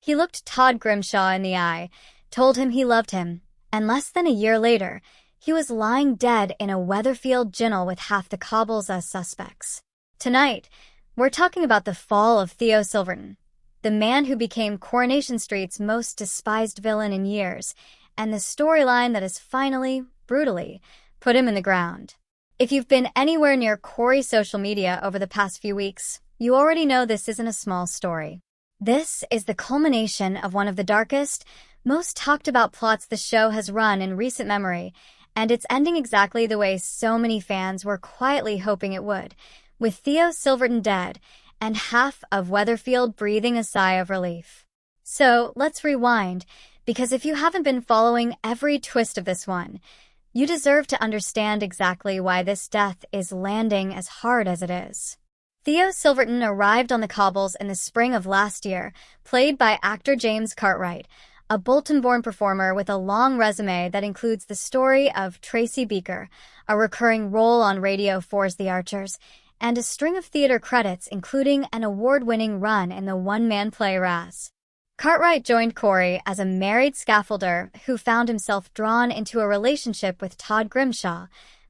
He looked Todd Grimshaw in the eye, told him he loved him, and less than a year later, he was lying dead in a Weatherfield ginnel with half the cobbles as suspects. Tonight, we're talking about the fall of Theo Silverton, the man who became Coronation Street's most despised villain in years, and the storyline that has finally, brutally, put him in the ground. If you've been anywhere near Corrie's social media over the past few weeks, you already know this isn't a small story. This is the culmination of one of the darkest, most talked about plots the show has run in recent memory, and it's ending exactly the way so many fans were quietly hoping it would, with Theo Silverton dead and half of Weatherfield breathing a sigh of relief. So let's rewind, because if you haven't been following every twist of this one, you deserve to understand exactly why this death is landing as hard as it is. Theo Silverton arrived on the cobbles in the spring of last year, played by actor James Cartwright, a Bolton-born performer with a long resume that includes the story of Tracy Beaker, a recurring role on Radio 4's The Archers, and a string of theater credits including an award-winning run in the one-man play Raz. Cartwright joined Corrie as a married scaffolder who found himself drawn into a relationship with Todd Grimshaw,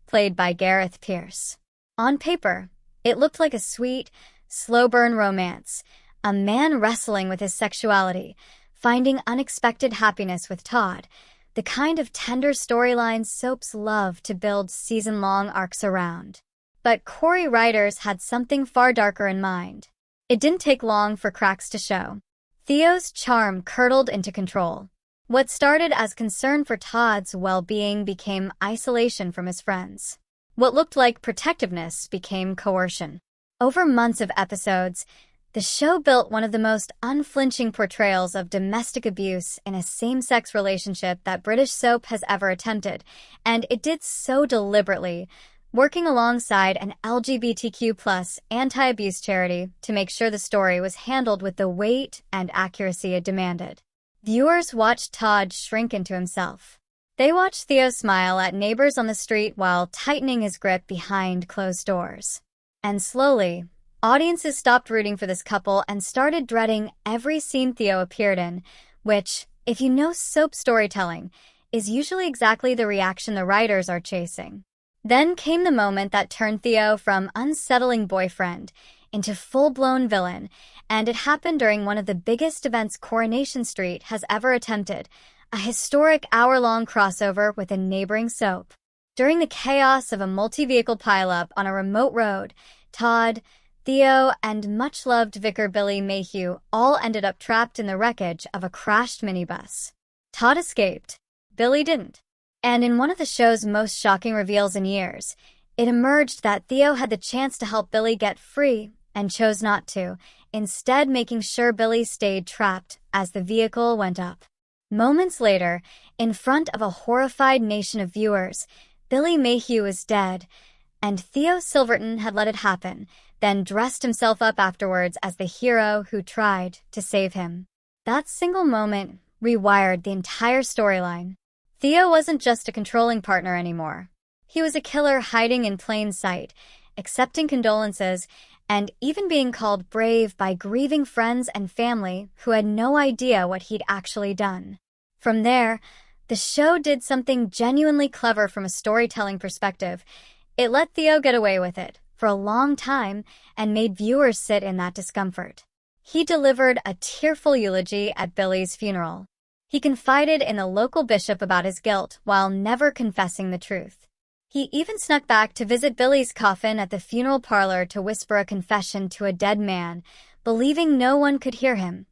played by Gareth Pierce. On paper, it looked like a sweet, slow-burn romance, a man wrestling with his sexuality, finding unexpected happiness with Todd, the kind of tender storyline soaps love to build season-long arcs around. But Corrie writers had something far darker in mind. It didn't take long for cracks to show. Theo's charm curdled into control. What started as concern for Todd's well-being became isolation from his friends. What looked like protectiveness became coercion. Over months of episodes, the show built one of the most unflinching portrayals of domestic abuse in a same-sex relationship that British soap has ever attempted, and it did so deliberately, working alongside an LGBTQ+ anti-abuse charity to make sure the story was handled with the weight and accuracy it demanded. Viewers watched Todd shrink into himself. They watched Theo smile at neighbors on the street while tightening his grip behind closed doors. And slowly, audiences stopped rooting for this couple and started dreading every scene Theo appeared in, which, if you know soap storytelling, is usually exactly the reaction the writers are chasing. Then came the moment that turned Theo from unsettling boyfriend into full-blown villain, and it happened during one of the biggest events Coronation Street has ever attempted, a historic hour-long crossover with a neighboring soap. During the chaos of a multi-vehicle pileup on a remote road, Todd, Theo, and much-loved vicar Billy Mayhew all ended up trapped in the wreckage of a crashed minibus. Todd escaped. Billy didn't. And in one of the show's most shocking reveals in years, it emerged that Theo had the chance to help Billy get free and chose not to, instead making sure Billy stayed trapped as the vehicle went up. Moments later, in front of a horrified nation of viewers, Billy Mayhew was dead, and Theo Silverton had let it happen, then dressed himself up afterwards as the hero who tried to save him. That single moment rewired the entire storyline. Theo wasn't just a controlling partner anymore. He was a killer hiding in plain sight, accepting condolences, and even being called brave by grieving friends and family who had no idea what he'd actually done. From there, the show did something genuinely clever from a storytelling perspective. It let Theo get away with it for a long time and made viewers sit in that discomfort. He delivered a tearful eulogy at Billy's funeral. He confided in the local bishop about his guilt while never confessing the truth. He even snuck back to visit Billy's coffin at the funeral parlor to whisper a confession to a dead man, believing no one could hear him,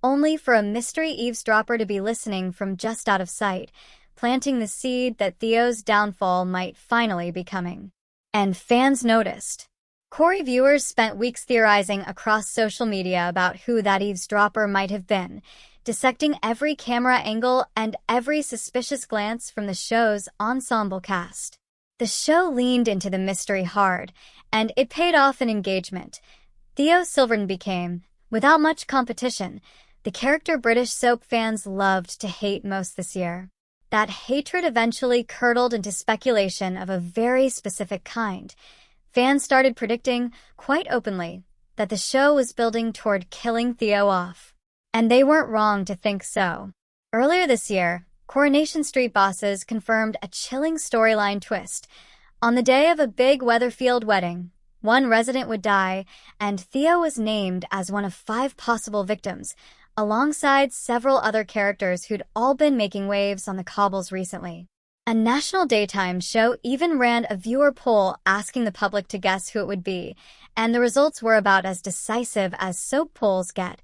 only for a mystery eavesdropper to be listening from just out of sight, planting the seed that Theo's downfall might finally be coming. And fans noticed. Corrie viewers spent weeks theorizing across social media about who that eavesdropper might have been, dissecting every camera angle and every suspicious glance from the show's ensemble cast. The show leaned into the mystery hard, and it paid off in engagement. Theo Silverton became, without much competition, the character British soap fans loved to hate most this year. That hatred eventually curdled into speculation of a very specific kind. Fans started predicting, quite openly, that the show was building toward killing Theo off. And they weren't wrong to think so. Earlier this year, Coronation Street bosses confirmed a chilling storyline twist. On the day of a big Weatherfield wedding, one resident would die, and Theo was named as one of 5 possible victims, alongside several other characters who'd all been making waves on the cobbles recently. A national daytime show even ran a viewer poll asking the public to guess who it would be, and the results were about as decisive as soap polls get.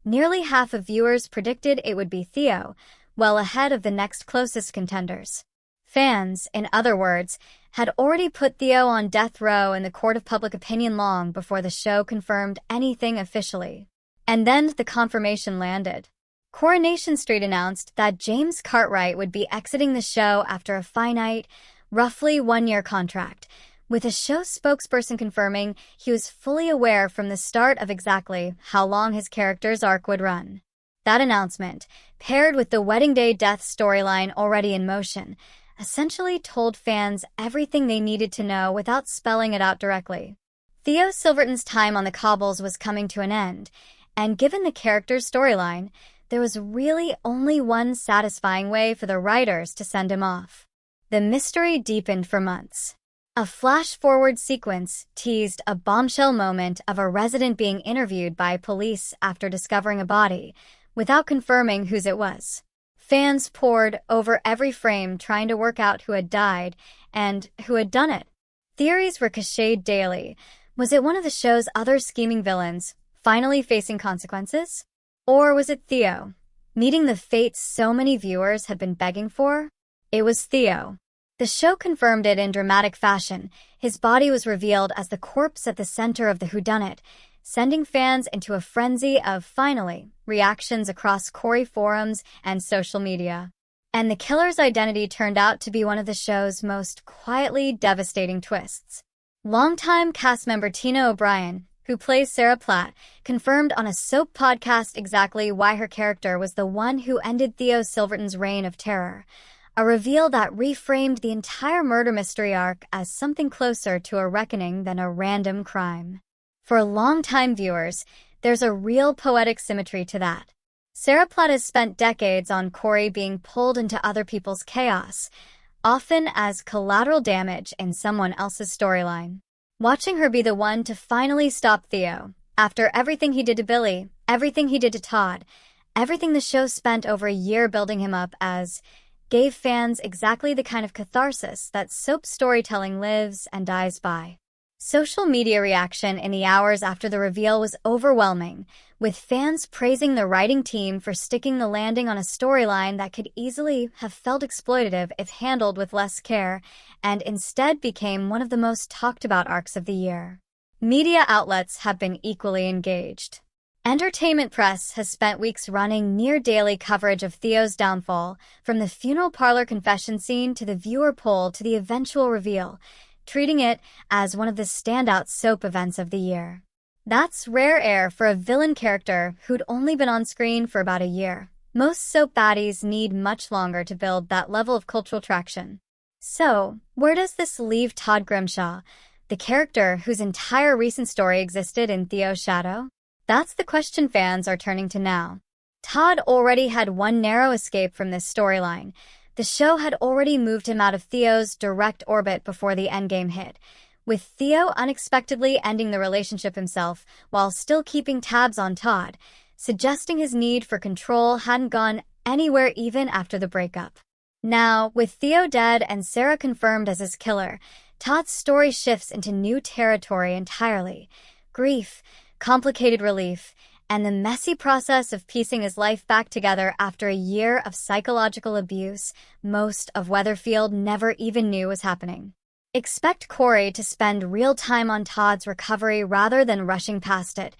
Nearly half of viewers predicted it would be Theo, well ahead of the next closest contenders. Fans, in other words, had already put Theo on death row in the court of public opinion long before the show confirmed anything officially. And then the confirmation landed. Coronation Street announced that James Cartwright would be exiting the show after a finite, roughly 1-year contract, with a show spokesperson confirming he was fully aware from the start of exactly how long his character's arc would run. That announcement, paired with the wedding day death storyline already in motion, essentially told fans everything they needed to know without spelling it out directly. Theo Silverton's time on the cobbles was coming to an end, and given the character's storyline, there was really only one satisfying way for the writers to send him off. The mystery deepened for months. A flash-forward sequence teased a bombshell moment of a resident being interviewed by police after discovering a body, without confirming whose it was. Fans pored over every frame trying to work out who had died and who had done it. Theories ricocheted daily. Was it one of the show's other scheming villains, finally facing consequences? Or was it Theo, meeting the fate so many viewers had been begging for? It was Theo. The show confirmed it in dramatic fashion. His body was revealed as the corpse at the center of the whodunit, sending fans into a frenzy of, finally, reactions across Corrie forums and social media. And the killer's identity turned out to be one of the show's most quietly devastating twists. Longtime cast member Tina O'Brien, who plays Sarah Platt, confirmed on a soap podcast exactly why her character was the one who ended Theo Silverton's reign of terror, a reveal that reframed the entire murder mystery arc as something closer to a reckoning than a random crime. For longtime viewers, there's a real poetic symmetry to that. Sarah Platt has spent decades on Corrie being pulled into other people's chaos, often as collateral damage in someone else's storyline. Watching her be the one to finally stop Theo, after everything he did to Billy, everything he did to Todd, everything the show spent over a year building him up as, gave fans exactly the kind of catharsis that soap storytelling lives and dies by. Social media reaction in the hours after the reveal was overwhelming, with fans praising the writing team for sticking the landing on a storyline that could easily have felt exploitative if handled with less care, and instead became one of the most talked about arcs of the year. Media outlets have been equally engaged. Entertainment press has spent weeks running near-daily coverage of Theo's downfall, from the funeral parlor confession scene to the viewer poll to the eventual reveal, treating it as one of the standout soap events of the year. That's rare air for a villain character who'd only been on screen for about a year. Most soap baddies need much longer to build that level of cultural traction. So, where does this leave Todd Grimshaw, the character whose entire recent story existed in Theo's shadow? That's the question fans are turning to now. Todd already had one narrow escape from this storyline. The show had already moved him out of Theo's direct orbit before the endgame hit, with Theo unexpectedly ending the relationship himself while still keeping tabs on Todd, suggesting his need for control hadn't gone anywhere even after the breakup. Now, with Theo dead and Sarah confirmed as his killer, Todd's story shifts into new territory entirely. Grief, complicated relief, and the messy process of piecing his life back together after a year of psychological abuse most of Weatherfield never even knew was happening. Expect Corrie to spend real time on Todd's recovery rather than rushing past it.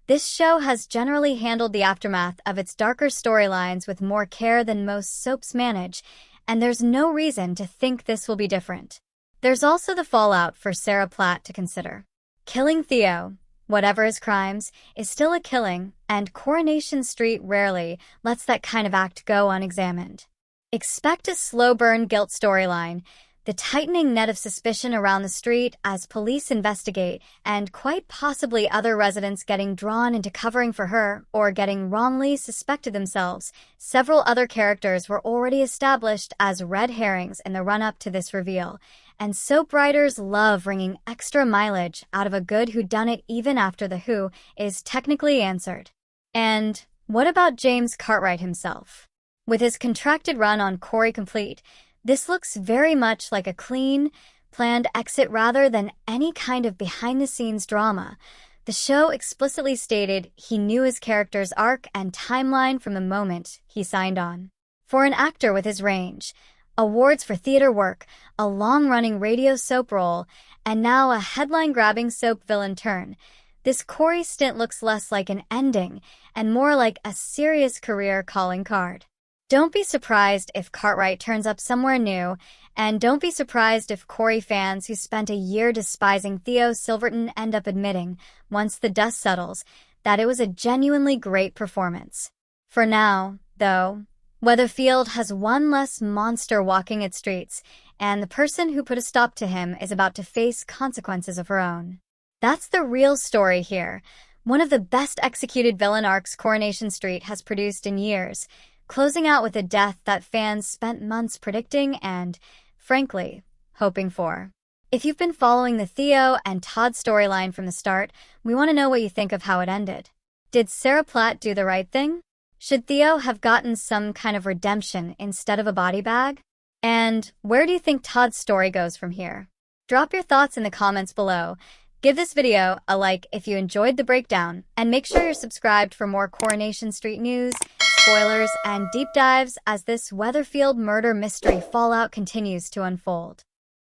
This show has generally handled the aftermath of its darker storylines with more care than most soaps manage, and there's no reason to think this will be different. There's also the fallout for Sarah Platt to consider. Killing Theo, whatever his crimes, is still a killing, and Coronation Street rarely lets that kind of act go unexamined. Expect a slow-burn guilt storyline, the tightening net of suspicion around the street as police investigate, and quite possibly other residents getting drawn into covering for her or getting wrongly suspected themselves. Several other characters were already established as red herrings in the run-up to this reveal, and soap writers love wringing extra mileage out of a good whodunit even after the who is technically answered. And what about James Cartwright himself? With his contracted run on Corrie complete, this looks very much like a clean, planned exit rather than any kind of behind-the-scenes drama. The show explicitly stated he knew his character's arc and timeline from the moment he signed on. For an actor with his range, awards for theater work, a long-running radio soap role, and now a headline-grabbing soap villain turn, this Corrie stint looks less like an ending and more like a serious career calling card. Don't be surprised if Cartwright turns up somewhere new, and don't be surprised if Corrie fans who spent a year despising Theo Silverton end up admitting, once the dust settles, that it was a genuinely great performance. For now, though, Weatherfield has one less monster walking its streets, and the person who put a stop to him is about to face consequences of her own. That's the real story here, one of the best executed villain arcs Coronation Street has produced in years, closing out with a death that fans spent months predicting and, frankly, hoping for. If you've been following the Theo and Todd storyline from the start, we want to know what you think of how it ended. Did Sarah Platt do the right thing? Should Theo have gotten some kind of redemption instead of a body bag? And where do you think Todd's story goes from here? Drop your thoughts in the comments below. Give this video a like if you enjoyed the breakdown, and make sure you're subscribed for more Coronation Street news, spoilers, and deep dives as this Weatherfield murder mystery fallout continues to unfold.